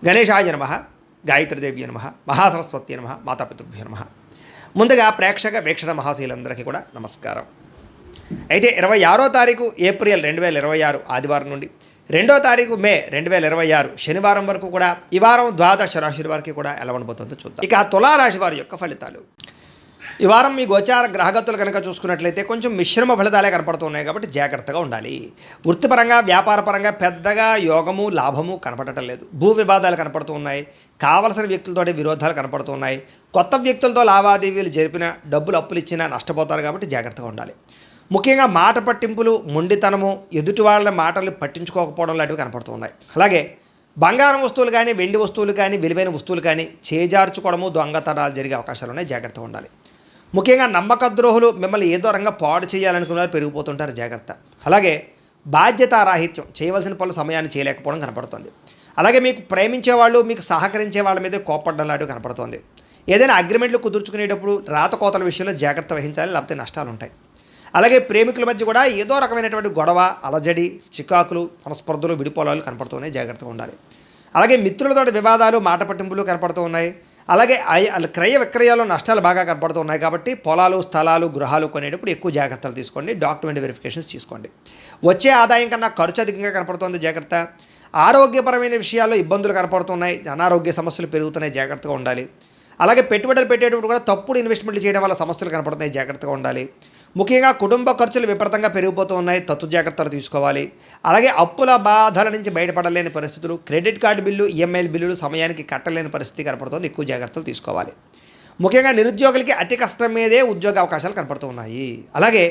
గణేశాయ నమః, గాయత్రీదేవి నమః, మహాసరస్వతి నమః, మాతాపితృభ్యో నమః. ముందుగా ప్రేక్షక వీక్షణ మహాశీలందరికీ కూడా నమస్కారం. అయితే 26వ తారీఖు ఏప్రిల్ 2026 ఆదివారం నుండి 2వ తారీఖు మే 2026 శనివారం వరకు కూడా ఈ వారం ద్వాదశ రాశుల వారికి కూడా ఎలా ఉండబోతుందో చూద్దాం. ఇక తులారాశి వారి యొక్క ఫలితాలు. ఈ వారం మీ గోచార గ్రహగతులు కనుక చూసుకున్నట్లయితే కొంచెం మిశ్రమ ఫలితాలే కనపడుతున్నాయి కాబట్టి జాగ్రత్తగా ఉండాలి. వృత్తిపరంగా వ్యాపారపరంగా పెద్దగా యోగము లాభము కనపడటం లేదు. భూ వివాదాలు కనపడుతూ ఉన్నాయి. కావలసిన వ్యక్తులతోటి విరోధాలు కనపడుతున్నాయి. కొత్త వ్యక్తులతో లావాదేవీలు జరిపిన డబ్బులు అప్పులు ఇచ్చినా నష్టపోతారు కాబట్టి జాగ్రత్తగా ఉండాలి. ముఖ్యంగా మాట పట్టింపులు, మొండితనము, ఎదుటి వాళ్ళ మాటలు పట్టించుకోకపోవడం లాంటివి కనపడుతున్నాయి. అలాగే బంగారం వస్తువులు కానీ వెండి వస్తువులు కానీ విలువైన వస్తువులు కానీ చేజార్చుకోవడము, దొంగతనాలు జరిగే అవకాశాలు ఉన్నాయి. జాగ్రత్తగా ఉండాలి. ముఖ్యంగా నమ్మక ద్రోహులు మిమ్మల్ని ఏదో రంగా పాడు చేయాలనుకున్నారు, పెరిగిపోతుంటారు. జాగ్రత్త. అలాగే బాధ్యతారాహిత్యం, చేయవలసిన పనులు సమయాన్ని చేయలేకపోవడం కనపడుతుంది. అలాగే మీకు ప్రేమించే వాళ్ళు, మీకు సహకరించే వాళ్ళ మీద కోపడడం లాంటివి కనపడుతుంది. ఏదైనా అగ్రిమెంట్లు కుదుర్చుకునేటప్పుడు రాతకోతల విషయంలో జాగ్రత్త వహించాలి, లేకపోతే నష్టాలు ఉంటాయి. అలాగే ప్రేమికుల మధ్య కూడా ఏదో రకమైనటువంటి గొడవ, అలజడి, చికాకులు, మనస్పర్ధలు, విడిపోలాలు కనపడుతున్నాయి. జాగ్రత్తగా ఉండాలి. అలాగే మిత్రులతో వివాదాలు, మాట పట్టింపులు కనపడుతూ ఉన్నాయి. అలాగే క్రయ విక్రయాలు నష్టాలు బాగా కనపడుతూ ఉన్నాయి కాబట్టి పొలాలు, స్థలాలు, గృహాలు కొనేటప్పుడు ఎక్కువ జాగ్రత్తలు తీసుకోండి. డాక్యుమెంట్ వెరిఫికేషన్స్ తీసుకోండి. వచ్చే ఆదాయం కన్నా ఖర్చు అధికంగా కనపడుతుంది. జాగ్రత్త. ఆరోగ్యపరమైన విషయాల్లో ఇబ్బందులు కనపడుతున్నాయి. అనారోగ్య సమస్యలు పెరుగుతున్నాయి. జాగ్రత్తగా ఉండాలి. అలాగే పెట్టుబడులు పెట్టేటప్పుడు కూడా తప్పుడు ఇన్వెస్ట్మెంట్లు చేయడం వల్ల సమస్యలు కనపడుతున్నాయి. జాగ్రత్తగా ఉండాలి. ముఖ్యంగా కుటుంబ ఖర్చులు విపరీతంగా పెరిగిపోతూ ఉన్నాయి. తత్తు జాగ్రత్తలు తీసుకోవాలి. అలాగే అప్పుల బాధల నుంచి బయటపడలేని పరిస్థితులు, క్రెడిట్ కార్డు బిల్లు, ఈఎంఐల బిల్లులు సమయానికి కట్టలేని పరిస్థితి కనపడుతుంది. ఎక్కువ జాగ్రత్తలు తీసుకోవాలి. ముఖ్యంగా నిరుద్యోగులకి అతి కష్టం మీదే ఉద్యోగ అవకాశాలు కనపడుతూ ఉన్నాయి. అలాగే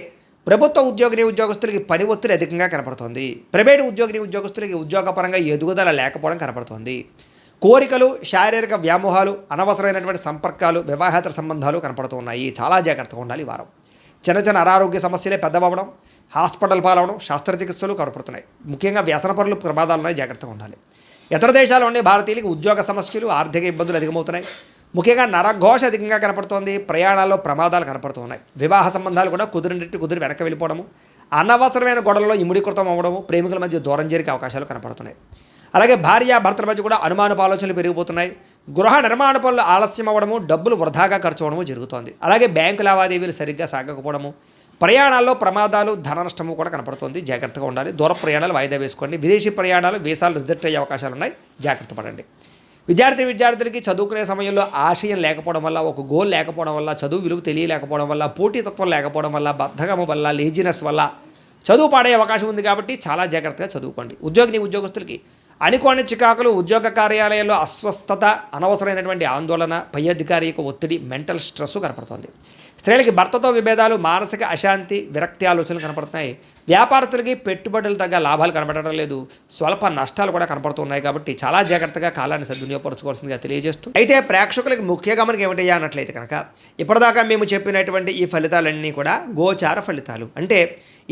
ప్రభుత్వ ఉద్యోగస్తులకి పని ఒత్తిడి అధికంగా కనపడుతుంది. ప్రైవేటు ఉద్యోగస్తులకి ఉద్యోగపరంగా ఎదుగుదల లేకపోవడం కనపడుతుంది. కోరికలు, శారీరక వ్యామోహాలు, అనవసరమైనటువంటి సంపర్కాలు, వివాహేతర సంబంధాలు కనపడుతూ ఉన్నాయి. చాలా జాగ్రత్తగా ఉండాలి. ఈ వారం చిన్న చిన్న అనారోగ్య సమస్యలే పెద్దవడం, హాస్పిటల్ పాలవడం, శస్త్రచికిత్సలు కనపడుతున్నాయి. ముఖ్యంగా వ్యసనపరులు ప్రమాదాలు ఉన్నాయి. జాగ్రత్తగా ఉండాలి. ఇతర దేశాల్లో ఉండే భారతీయులకు ఉద్యోగ సమస్యలు, ఆర్థిక ఇబ్బందులు అధికమవుతున్నాయి. ముఖ్యంగా నరఘోష అధికంగా కనపడుతోంది. ప్రయాణాల్లో ప్రమాదాలు కనపడుతున్నాయి. వివాహ సంబంధాలు కూడా కుదిరి వెనక్కి వెళ్ళిపోవడము, అనవసరమైన గొడవల్లో ఇముడీకృతం అవ్వడము, ప్రేమికుల మధ్య దూరం జరిగే అవకాశాలు కనపడుతున్నాయి. అలాగే భార్యాభర్తల మధ్య కూడా అనుమానపు ఆలోచనలు పెరిగిపోతున్నాయి. గృహ నిర్మాణ పనులు ఆలస్యం అవ్వడము, డబ్బులు వృధాగా ఖర్చు అవ్వడము జరుగుతోంది. అలాగే బ్యాంకు లావాదేవీలు సరిగ్గా సాగకపోవడము, ప్రయాణాల్లో ప్రమాదాలు, ధన నష్టము కూడా కనపడుతుంది. జాగ్రత్తగా ఉండాలి. దూర ప్రయాణాలు వాయిదా వేసుకోండి. విదేశీ ప్రయాణాలు, వీసాలు రిజెక్ట్ అయ్యే అవకాశాలు ఉన్నాయి. జాగ్రత్త పడండి. విద్యార్థులకి చదువుకునే సమయంలో ఆశయం లేకపోవడం వల్ల, ఒక గోల్ లేకపోవడం వల్ల, చదువు విలువ తెలియలేకపోవడం వల్ల, పోటీతత్వం లేకపోవడం వల్ల, బద్ధకము వల్ల, లేజినెస్ వల్ల చదువు పాడే అవకాశం ఉంది కాబట్టి చాలా జాగ్రత్తగా చదువుకోండి. ఉద్యోగస్తులకి అనుకోని చికాకులు, ఉద్యోగ కార్యాలయాల్లో అస్వస్థత, అనవసరమైనటువంటి ఆందోళన, పై అధికారి యొక్క ఒత్తిడి, మెంటల్ స్ట్రెస్ కనపడుతుంది. స్త్రీలకి భర్తతో విభేదాలు, మానసిక అశాంతి, విరక్తి ఆలోచనలు కనపడుతున్నాయి. వ్యాపారస్తులకి పెట్టుబడులు తగ్గ లాభాలు కనపడటం లేదు. స్వల్ప నష్టాలు కూడా కనపడుతున్నాయి కాబట్టి చాలా జాగ్రత్తగా కాలాన్ని సద్వినియోగపరచుకోవాల్సిందిగా తెలియజేస్తూ, అయితే ప్రేక్షకులకి ముఖ్య గమనిక ఏమిటయ్యా అన్నట్లయితే కనుక ఇప్పటిదాకా మేము చెప్పినటువంటి ఈ ఫలితాలన్నీ కూడా గోచార ఫలితాలు. అంటే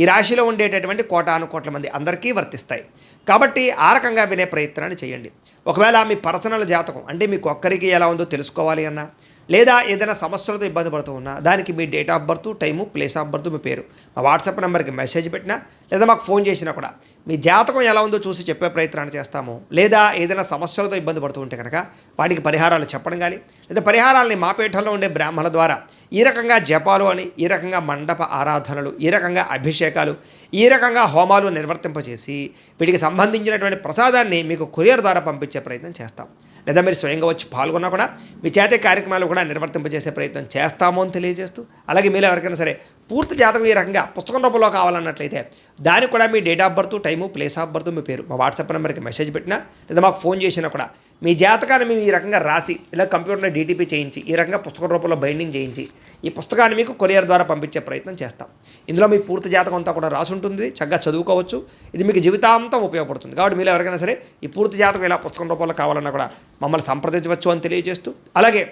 ఈ రాశిలో ఉండేటటువంటి కోటాను కోట్ల మంది అందరికీ వర్తిస్తాయి కాబట్టి ఆ రకంగా వినే ప్రయత్నాన్ని చేయండి. ఒకవేళ మీ పర్సనల్ జాతకం అంటే మీకు ఒక్కరికి ఎలా ఉందో తెలుసుకోవాలి అన్నా, లేదా ఏదైనా సమస్యలతో ఇబ్బంది పడుతూ ఉన్నా, దానికి మీ date of birth, time, place of birth, మీ పేరు మా వాట్సాప్ నెంబర్కి మెసేజ్ పెట్టినా, లేదా మాకు ఫోన్ చేసినా కూడా మీ జాతకం ఎలా ఉందో చూసి చెప్పే ప్రయత్నాన్ని చేస్తాము. లేదా ఏదైనా సమస్యలతో ఇబ్బంది పడుతూ ఉంటే కనుక వాటికి పరిహారాలు చెప్పడం కానీ, లేదా పరిహారాలని మా పీఠంలో ఉండే బ్రాహ్మణుల ద్వారా ఈ రకంగా జపాలు అని, ఈ రకంగా మండప ఆరాధనలు, ఈ రకంగా అభిషేకాలు, ఈ రకంగా హోమాలు నిర్వర్తింపచేసి వీటికి సంబంధించినటువంటి ప్రసాదాన్ని మీకు కొరియర్ ద్వారా పంపించే ప్రయత్నం చేస్తాం. లేదా మీరు స్వయంగా వచ్చి పాల్గొన్నా కూడా మీ చేతే కార్యక్రమాలు కూడా నిర్వర్తింపజేసే ప్రయత్నం చేస్తాము అని తెలియజేస్తూ, అలాగే మీరు ఎవరికైనా సరే పూర్తి జాతకం ఈ రకంగా పుస్తకం రూపంలో కావాలన్నట్లయితే దానికి కూడా మీ date of birth, time, place of birth, మీ పేరు మా వాట్సాప్ నెంబర్కి మెసేజ్ పెట్టినా, లేదా మాకు ఫోన్ చేసినా కూడా మీ జాతకాన్ని మేము ఈ రకంగా రాసి, ఇలా కంప్యూటర్లో డీటీపీ చేయించి, ఈ రకంగా పుస్తకం రూపంలో బైండింగ్ చేయించి ఈ పుస్తకాన్ని మీకు కొరియర్ ద్వారా పంపించే ప్రయత్నం చేస్తాం. ఇందులో మీ పూర్తి జాతకం అంతా కూడా రాసి ఉంటుంది. చక్కగా చదువుకోవచ్చు. ఇది మీకు జీవితాంతం ఉపయోగపడుతుంది. కాబట్టి మీరు ఎవరికైనా సరే ఈ పూర్తి జాతకం ఇలా పుస్తకం రూపంలో కావాలన్నా కూడా మమ్మల్ని సంప్రదించవచ్చు అని తెలియజేస్తూ, అలాగే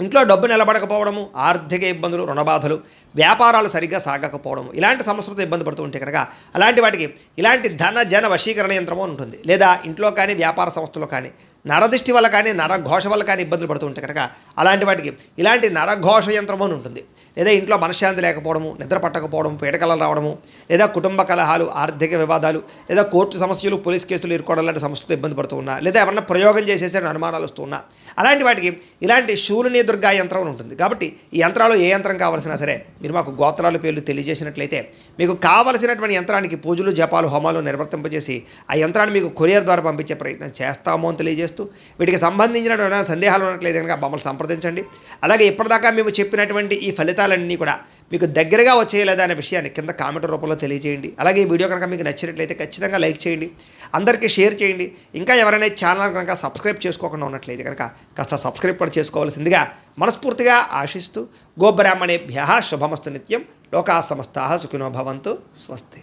ఇంట్లో డబ్బు నిలబడకపోవడము, ఆర్థిక ఇబ్బందులు, రుణబాధలు, వ్యాపారాలు సరిగ్గా సాగకపోవడము, ఇలాంటి సమస్యలతో ఇబ్బంది పడుతూ ఉంటే కనుక అలాంటి వాటికి ఇలాంటి ధన జన వశీకరణ యంత్రము ఉంటుంది. లేదా ఇంట్లో కానీ వ్యాపార సంస్థలో కానీ నరదిష్టి వల్ల కానీ నరఘోష వల్ల కానీ ఇబ్బందులు పడుతూ ఉంటే కనుక అలాంటి వాటికి ఇలాంటి నరఘోష యంత్రము అని ఉంటుంది. లేదా ఇంట్లో మనశ్శాంతి లేకపోవడము, నిద్ర పట్టకపోవడం, పీడకలలు రావడము, లేదా కుటుంబ కలహాలు, ఆర్థిక వివాదాలు, లేదా కోర్టు సమస్యలు, పోలీస్ కేసులు ఇరుకోవడం లాంటి సమస్యలతో ఇబ్బంది పడుతూ ఉన్నా, లేదా ఎవరన్నా ప్రయోగం చేసేసే అనుమానాలు వస్తూ ఉన్నా, అలాంటి వాటికి ఇలాంటి శూలిని దుర్గా యంత్రం అని ఉంటుంది. కాబట్టి ఈ యంత్రాలు ఏ యంత్రం కావాల్సినా సరే మీరు మాకు గోత్రాల పేర్లు తెలియజేసినట్లయితే మీకు కావలసినటువంటి యంత్రానికి పూజలు, జపాలు, హోమాలు నిర్వర్తింపజేసి ఆ యంత్రాన్ని మీకు కొరియర్ ద్వారా పంపించే ప్రయత్నం చేస్తాము అని తెలియజేస్తూ, వీటికి సంబంధించిన సందేహాలు ఉన్నట్లయితే కనుక మమ్మల్ని సంప్రదించండి. అలాగే ఇప్పటిదాకా మేము చెప్పినటువంటి ఈ ఫలితాలన్నీ కూడా మీకు దగ్గరగా వచ్చేయలేదా అనే విషయాన్ని కింద కామెంట్ రూపంలో తెలియజేయండి. అలాగే ఈ వీడియో కనుక మీకు నచ్చినట్లయితే ఖచ్చితంగా లైక్ చేయండి, అందరికీ షేర్ చేయండి. ఇంకా ఎవరైనా ఛానల్ కనుక సబ్స్క్రైబ్ చేసుకోకుండా ఉన్నట్లయితే కనుక కాస్త సబ్స్క్రైబ్ కూడా చేసుకోవాల్సిందిగా మనస్ఫూర్తిగా ఆశిస్తూ, గోబ్రాహ్మణేభ్యః శుభమస్తు నిత్యం, లోకా సమస్తాః సుఖినో భవంతు, స్వస్తి.